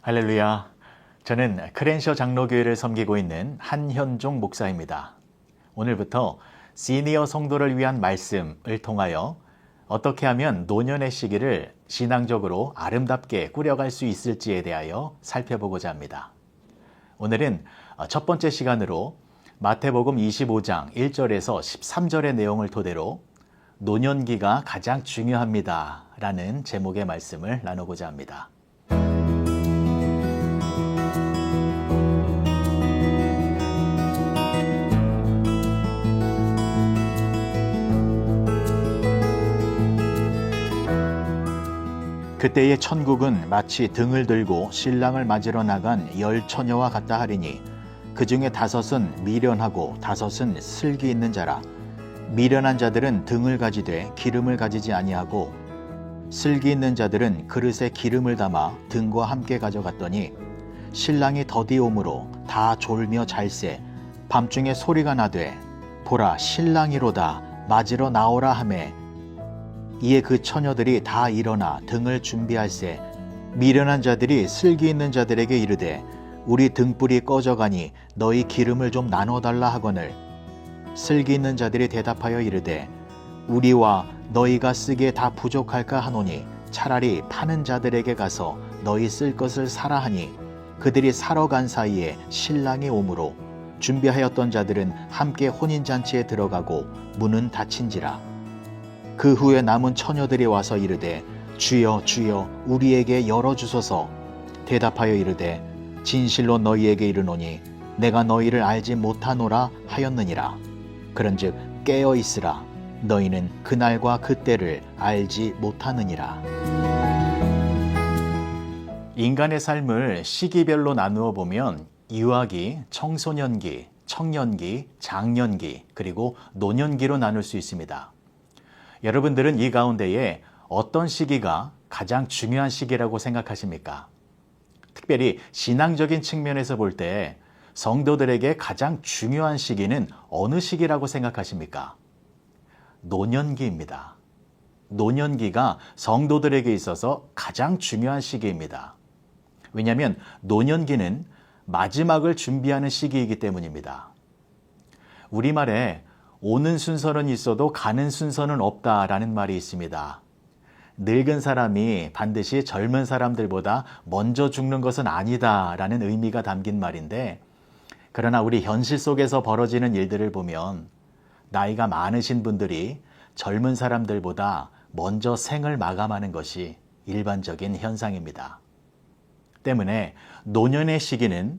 할렐루야. 저는 크랜셔 장로교회를 섬기고 있는 한현종 목사입니다. 오늘부터 시니어 성도를 위한 말씀을 통하여 어떻게 하면 노년의 시기를 신앙적으로 아름답게 꾸려갈 수 있을지에 대하여 살펴보고자 합니다. 오늘은 첫 번째 시간으로 마태복음 25장 1절에서 13절의 내용을 토대로 노년기가 가장 중요합니다 라는 제목의 말씀을 나누고자 합니다. 그때의 천국은 마치 등을 들고 신랑을 맞으러 나간 10처녀와 같다 하리니 그 중에 5은 미련하고 5은 슬기 있는 자라. 미련한 자들은 등을 가지되 기름을 가지지 아니하고 슬기 있는 자들은 그릇에 기름을 담아 등과 함께 가져갔더니 신랑이 더디 오므로 다 졸며 잘새 밤중에 소리가 나되 보라 신랑이로다 맞으러 나오라 하매 이에 그 처녀들이 다 일어나 등을 준비할세 미련한 자들이 슬기 있는 자들에게 이르되 우리 등불이 꺼져가니 너희 기름을 좀 나눠달라 하거늘 슬기 있는 자들이 대답하여 이르되 우리와 너희가 쓰기에 다 부족할까 하노니 차라리 파는 자들에게 가서 너희 쓸 것을 사라 하니 그들이 사러 간 사이에 신랑이 오므로 준비하였던 자들은 함께 혼인잔치에 들어가고 문은 닫힌지라. 그 후에 남은 처녀들이 와서 이르되 주여 주여 우리에게 열어주소서. 대답하여 이르되 진실로 너희에게 이르노니 내가 너희를 알지 못하노라 하였느니라. 그런즉 깨어 있으라. 너희는 그날과 그때를 알지 못하느니라. 인간의 삶을 시기별로 나누어 보면 유아기, 청소년기, 청년기, 장년기, 그리고 노년기로 나눌 수 있습니다. 여러분들은 이 가운데에 어떤 시기가 가장 중요한 시기라고 생각하십니까? 특별히 신앙적인 측면에서 볼 때 성도들에게 가장 중요한 시기는 어느 시기라고 생각하십니까? 노년기입니다. 노년기가 성도들에게 있어서 가장 중요한 시기입니다. 왜냐하면 노년기는 마지막을 준비하는 시기이기 때문입니다. 우리말에 오는 순서는 있어도 가는 순서는 없다라는 말이 있습니다. 늙은 사람이 반드시 젊은 사람들보다 먼저 죽는 것은 아니다라는 의미가 담긴 말인데, 그러나 우리 현실 속에서 벌어지는 일들을 보면 나이가 많으신 분들이 젊은 사람들보다 먼저 생을 마감하는 것이 일반적인 현상입니다. 때문에 노년의 시기는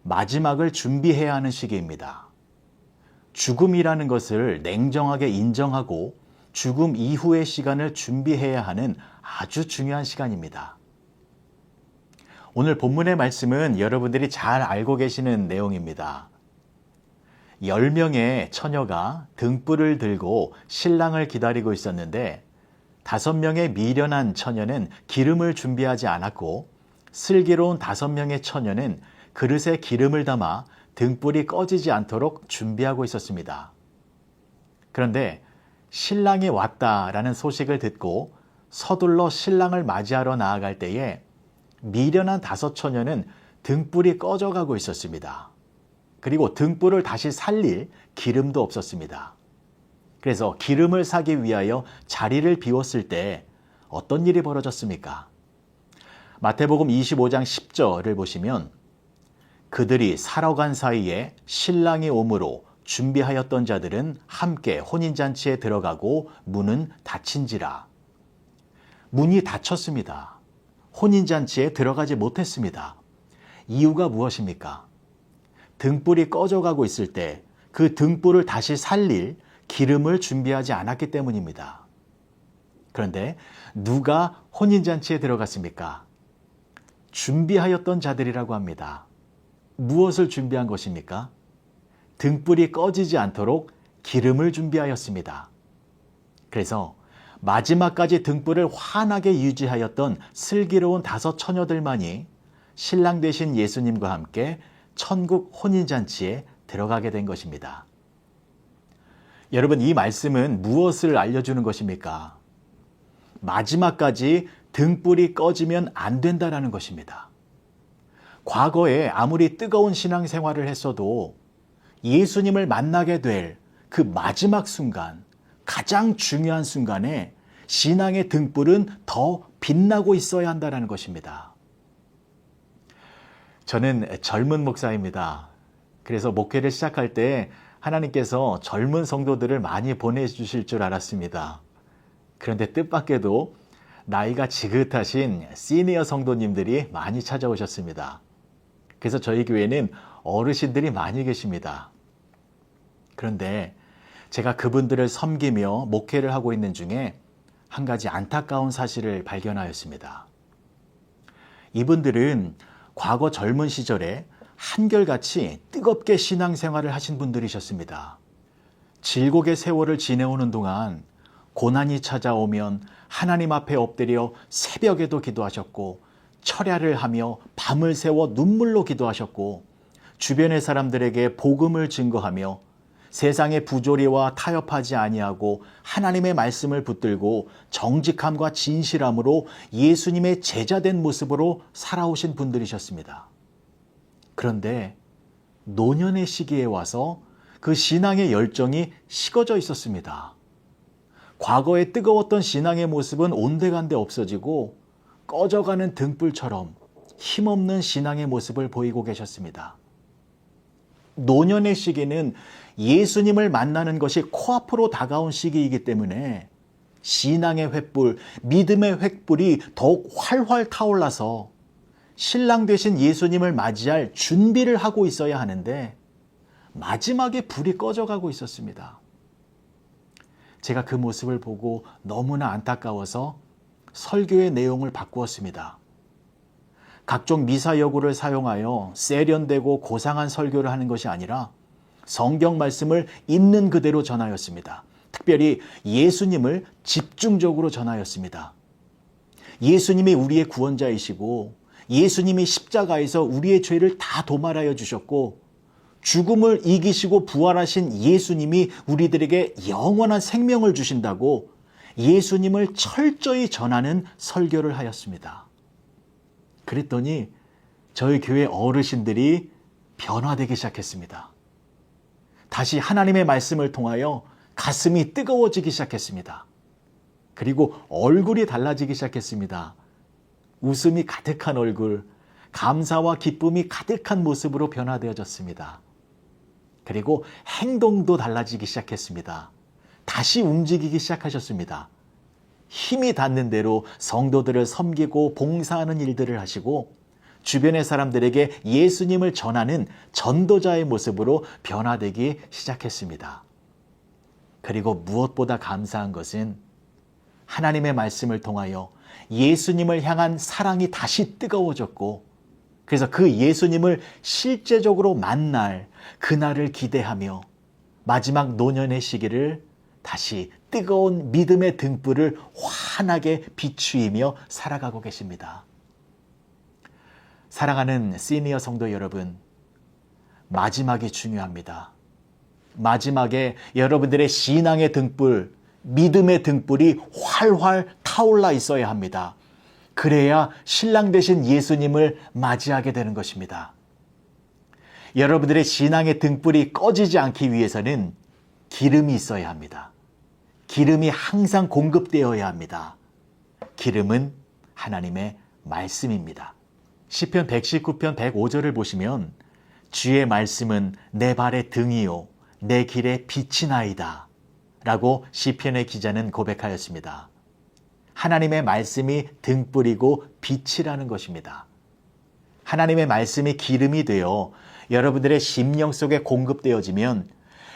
마지막을 준비해야 하는 시기입니다. 죽음이라는 것을 냉정하게 인정하고 죽음 이후의 시간을 준비해야 하는 아주 중요한 시간입니다. 오늘 본문의 말씀은 여러분들이 잘 알고 계시는 내용입니다. 10명의 처녀가 등불을 들고 신랑을 기다리고 있었는데 5명의 미련한 처녀는 기름을 준비하지 않았고 슬기로운 5명의 처녀는 그릇에 기름을 담아 등불이 꺼지지 않도록 준비하고 있었습니다. 그런데 신랑이 왔다라는 소식을 듣고 서둘러 신랑을 맞이하러 나아갈 때에 미련한 5처녀는 등불이 꺼져가고 있었습니다. 그리고 등불을 다시 살릴 기름도 없었습니다. 그래서 기름을 사기 위하여 자리를 비웠을 때 어떤 일이 벌어졌습니까? 마태복음 25장 10절을 보시면 그들이 사러 간 사이에 신랑이 오므로 준비하였던 자들은 함께 혼인잔치에 들어가고 문은 닫힌지라. 문이 닫혔습니다. 혼인잔치에 들어가지 못했습니다. 이유가 무엇입니까? 등불이 꺼져가고 있을 때 그 등불을 다시 살릴 기름을 준비하지 않았기 때문입니다. 그런데 누가 혼인잔치에 들어갔습니까? 준비하였던 자들이라고 합니다. 무엇을 준비한 것입니까? 등불이 꺼지지 않도록 기름을 준비하였습니다. 그래서 마지막까지 등불을 환하게 유지하였던 슬기로운 5처녀들만이 신랑 되신 예수님과 함께 천국 혼인잔치에 들어가게 된 것입니다. 여러분, 이 말씀은 무엇을 알려주는 것입니까? 마지막까지 등불이 꺼지면 안 된다라는 것입니다. 과거에 아무리 뜨거운 신앙생활을 했어도 예수님을 만나게 될 그 마지막 순간, 가장 중요한 순간에 신앙의 등불은 더 빛나고 있어야 한다는 것입니다. 저는 젊은 목사입니다. 그래서 목회를 시작할 때 하나님께서 젊은 성도들을 많이 보내주실 줄 알았습니다. 그런데 뜻밖에도 나이가 지긋하신 시니어 성도님들이 많이 찾아오셨습니다. 그래서 저희 교회는 어르신들이 많이 계십니다. 그런데 제가 그분들을 섬기며 목회를 하고 있는 중에 한 가지 안타까운 사실을 발견하였습니다. 이분들은 과거 젊은 시절에 한결같이 뜨겁게 신앙생활을 하신 분들이셨습니다. 질곡의 세월을 지내오는 동안 고난이 찾아오면 하나님 앞에 엎드려 새벽에도 기도하셨고 철야를 하며 밤을 새워 눈물로 기도하셨고 주변의 사람들에게 복음을 증거하며 세상의 부조리와 타협하지 아니하고 하나님의 말씀을 붙들고 정직함과 진실함으로 예수님의 제자된 모습으로 살아오신 분들이셨습니다. 그런데 노년의 시기에 와서 그 신앙의 열정이 식어져 있었습니다. 과거에 뜨거웠던 신앙의 모습은 온데간데 없어지고 꺼져가는 등불처럼 힘없는 신앙의 모습을 보이고 계셨습니다. 노년의 시기는 예수님을 만나는 것이 코앞으로 다가온 시기이기 때문에 신앙의 횃불, 믿음의 횃불이 더욱 활활 타올라서 신랑 되신 예수님을 맞이할 준비를 하고 있어야 하는데 마지막에 불이 꺼져가고 있었습니다. 제가 그 모습을 보고 너무나 안타까워서 설교의 내용을 바꾸었습니다. 각종 미사여구를 사용하여 세련되고 고상한 설교를 하는 것이 아니라 성경 말씀을 있는 그대로 전하였습니다. 특별히 예수님을 집중적으로 전하였습니다. 예수님이 우리의 구원자이시고 예수님이 십자가에서 우리의 죄를 다 도말하여 주셨고 죽음을 이기시고 부활하신 예수님이 우리들에게 영원한 생명을 주신다고 예수님을 철저히 전하는 설교를 하였습니다. 그랬더니 저희 교회 어르신들이 변화되기 시작했습니다. 다시 하나님의 말씀을 통하여 가슴이 뜨거워지기 시작했습니다. 그리고 얼굴이 달라지기 시작했습니다. 웃음이 가득한 얼굴, 감사와 기쁨이 가득한 모습으로 변화되어졌습니다. 그리고 행동도 달라지기 시작했습니다. 다시 움직이기 시작하셨습니다. 힘이 닿는 대로 성도들을 섬기고 봉사하는 일들을 하시고 주변의 사람들에게 예수님을 전하는 전도자의 모습으로 변화되기 시작했습니다. 그리고 무엇보다 감사한 것은 하나님의 말씀을 통하여 예수님을 향한 사랑이 다시 뜨거워졌고 그래서 그 예수님을 실제적으로 만날 그날을 기대하며 마지막 노년의 시기를 다시 뜨거운 믿음의 등불을 환하게 비추이며 살아가고 계십니다. 사랑하는 시니어 성도 여러분, 마지막이 중요합니다. 마지막에 여러분들의 신앙의 등불, 믿음의 등불이 활활 타올라 있어야 합니다. 그래야 신랑 되신 예수님을 맞이하게 되는 것입니다. 여러분들의 신앙의 등불이 꺼지지 않기 위해서는 기름이 있어야 합니다. 기름이 항상 공급되어야 합니다. 기름은 하나님의 말씀입니다. 시편 119편 105절을 보시면 주의 말씀은 내 발의 등이요 내 길의 빛이나이다 라고 시편의 기자는 고백하였습니다. 하나님의 말씀이 등불이고 빛이라는 것입니다. 하나님의 말씀이 기름이 되어 여러분들의 심령 속에 공급되어지면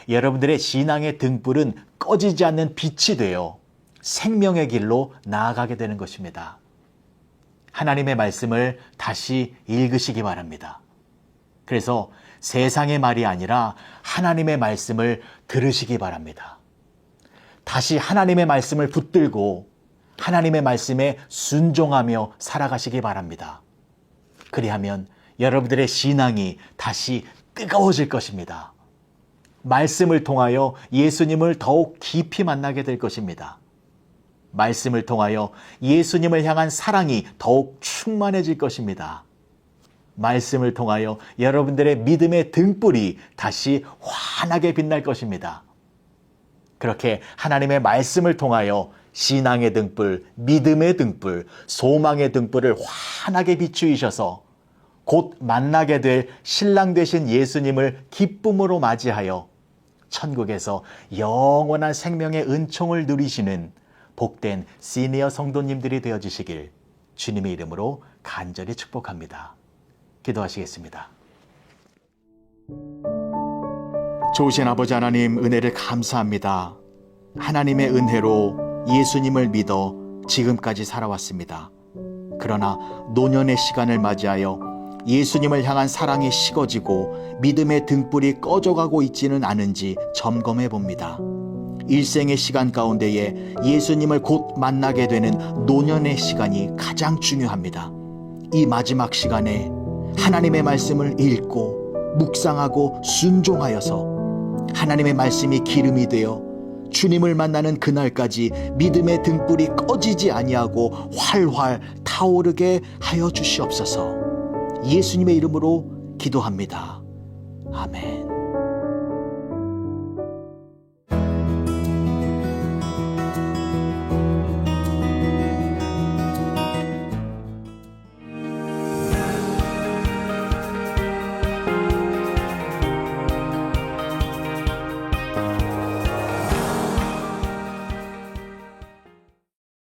여러분들의 신앙의 등불은 꺼지지 않는 빛이 되어 생명의 길로 나아가게 되는 것입니다. 하나님의 말씀을 다시 읽으시기 바랍니다. 그래서 세상의 말이 아니라 하나님의 말씀을 들으시기 바랍니다. 다시 하나님의 말씀을 붙들고 하나님의 말씀에 순종하며 살아가시기 바랍니다. 그리하면 여러분들의 신앙이 다시 뜨거워질 것입니다. 말씀을 통하여 예수님을 더욱 깊이 만나게 될 것입니다. 말씀을 통하여 예수님을 향한 사랑이 더욱 충만해질 것입니다. 말씀을 통하여 여러분들의 믿음의 등불이 다시 환하게 빛날 것입니다. 그렇게 하나님의 말씀을 통하여 신앙의 등불, 믿음의 등불, 소망의 등불을 환하게 비추이셔서 곧 만나게 될 신랑 되신 예수님을 기쁨으로 맞이하여 천국에서 영원한 생명의 은총을 누리시는 복된 시니어 성도님들이 되어주시길 주님의 이름으로 간절히 축복합니다. 기도하시겠습니다. 좋으신 아버지 하나님, 은혜를 감사합니다. 하나님의 은혜로 예수님을 믿어 지금까지 살아왔습니다. 그러나 노년의 시간을 맞이하여 예수님을 향한 사랑이 식어지고 믿음의 등불이 꺼져가고 있지는 않은지 점검해 봅니다. 일생의 시간 가운데에 예수님을 곧 만나게 되는 노년의 시간이 가장 중요합니다. 이 마지막 시간에 하나님의 말씀을 읽고 묵상하고 순종하여서 하나님의 말씀이 기름이 되어 주님을 만나는 그날까지 믿음의 등불이 꺼지지 아니하고 활활 타오르게 하여 주시옵소서. 예수님의 이름으로 기도합니다. 아멘.